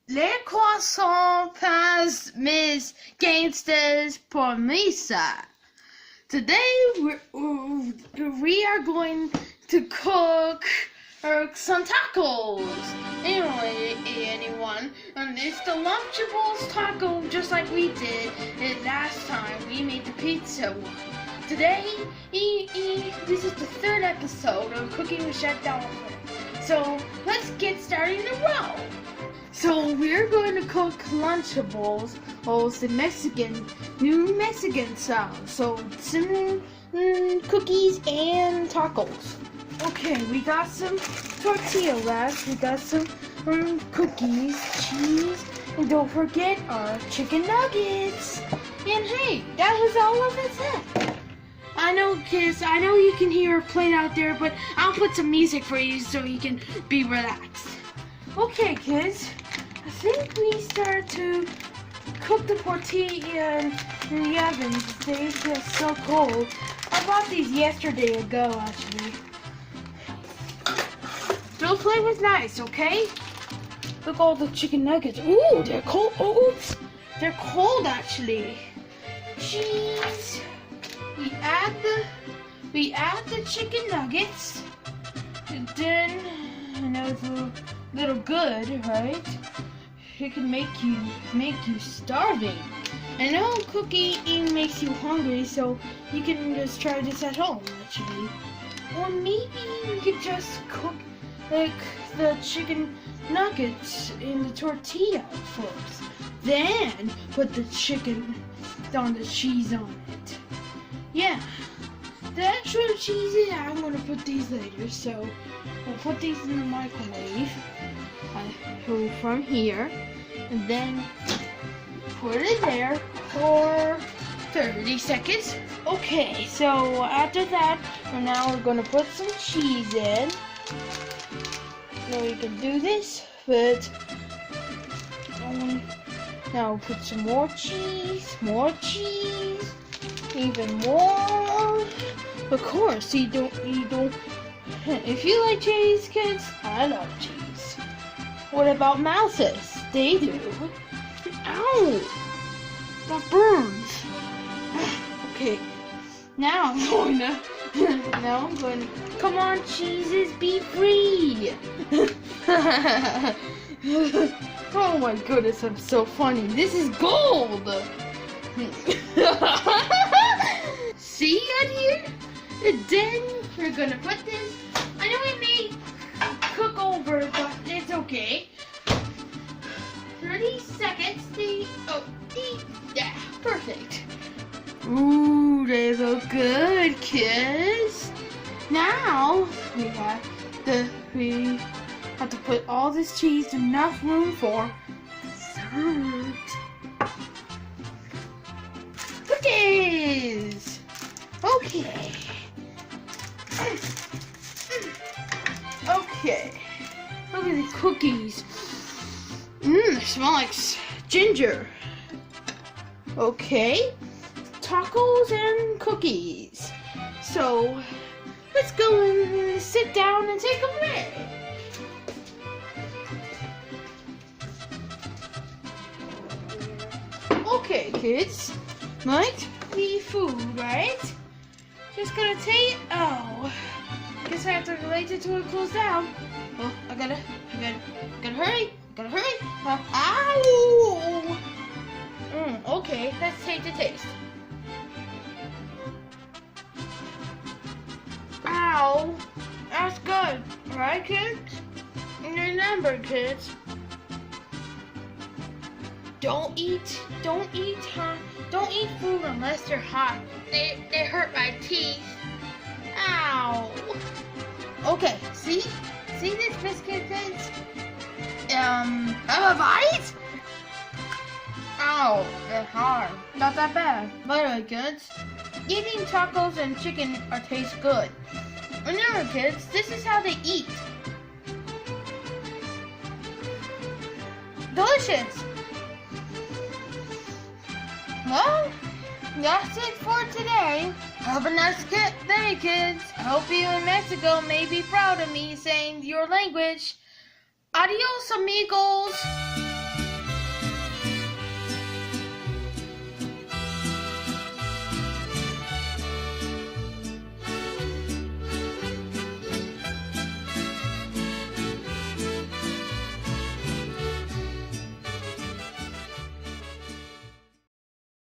Les croissants pas mis gangsters pour Misa. Today we are going to cook some tacos. Anyway, anyone, and it's the Lunchables taco just like we did last time we made the pizza one. Today, this is the third episode of Cooking with Chef Dolphin. So let's get started in a row. So we're going to cook Lunchables, the new Mexican style. So some cookies and tacos. Okay, we got some tortilla wraps, we got some cookies, cheese, and don't forget our chicken nuggets. And hey, that was all of it. I know, kids, I know you can hear it playing out there, but I'll put some music for you so you can be relaxed. Okay, kids, I think we start to cook the tortilla in the oven. They get so cold. I bought these yesterday ago, actually. Still flavor's nice, okay? Look, all the chicken nuggets. Ooh, they're cold. Oops, they're cold actually. Cheese. We add the chicken nuggets. And then, I know it's a little good, right? It can make you starving. I know cooking makes you hungry, so you can just try this at home, actually. Or maybe we could just cook like the chicken nuggets in the tortilla first, then put the chicken on the cheese on it. Yeah, the extra cheese, I'm gonna put these later, so we'll put these in the microwave. Go from here, and then put it there for 30 seconds. Okay, so after that, now we're gonna put some cheese in. So you can do this, but now put some more cheese, even more. Of course, you don't. If you like cheese, kids, I love cheese. What about mouses? They do. Ow! That burns. Okay, now I'm going to, come on, cheeses, be free. Oh my goodness, I'm so funny. This is gold. See out here? And then we're gonna put this. I know it may cook over, but it's okay. 30 seconds. Yeah, perfect. Ooh, they look good, kids. Now we have to put all this cheese in enough room for dessert. Cookies. Okay. Okay. Look at the cookies. They smell like ginger. Okay. Tacos and cookies. So let's go and sit down and take a break. Okay, kids, like the food, right? Just gonna take. Oh, guess I have to wait until it cools down. Oh, I gotta hurry. Ow! Okay, let's take the taste. Ow, that's good, right, kids? And remember, kids, don't eat food unless they're hot. They hurt my teeth. Ow. Okay, see this biscuit, kids? Have a bite? Ow, they're hard. Not that bad. By the way, kids, eating tacos and chicken taste good. Remember, kids, this is how they eat. Delicious. Well, that's it for today. Have a nice day, kids. I hope you in Mexico may be proud of me saying your language. Adios, amigos.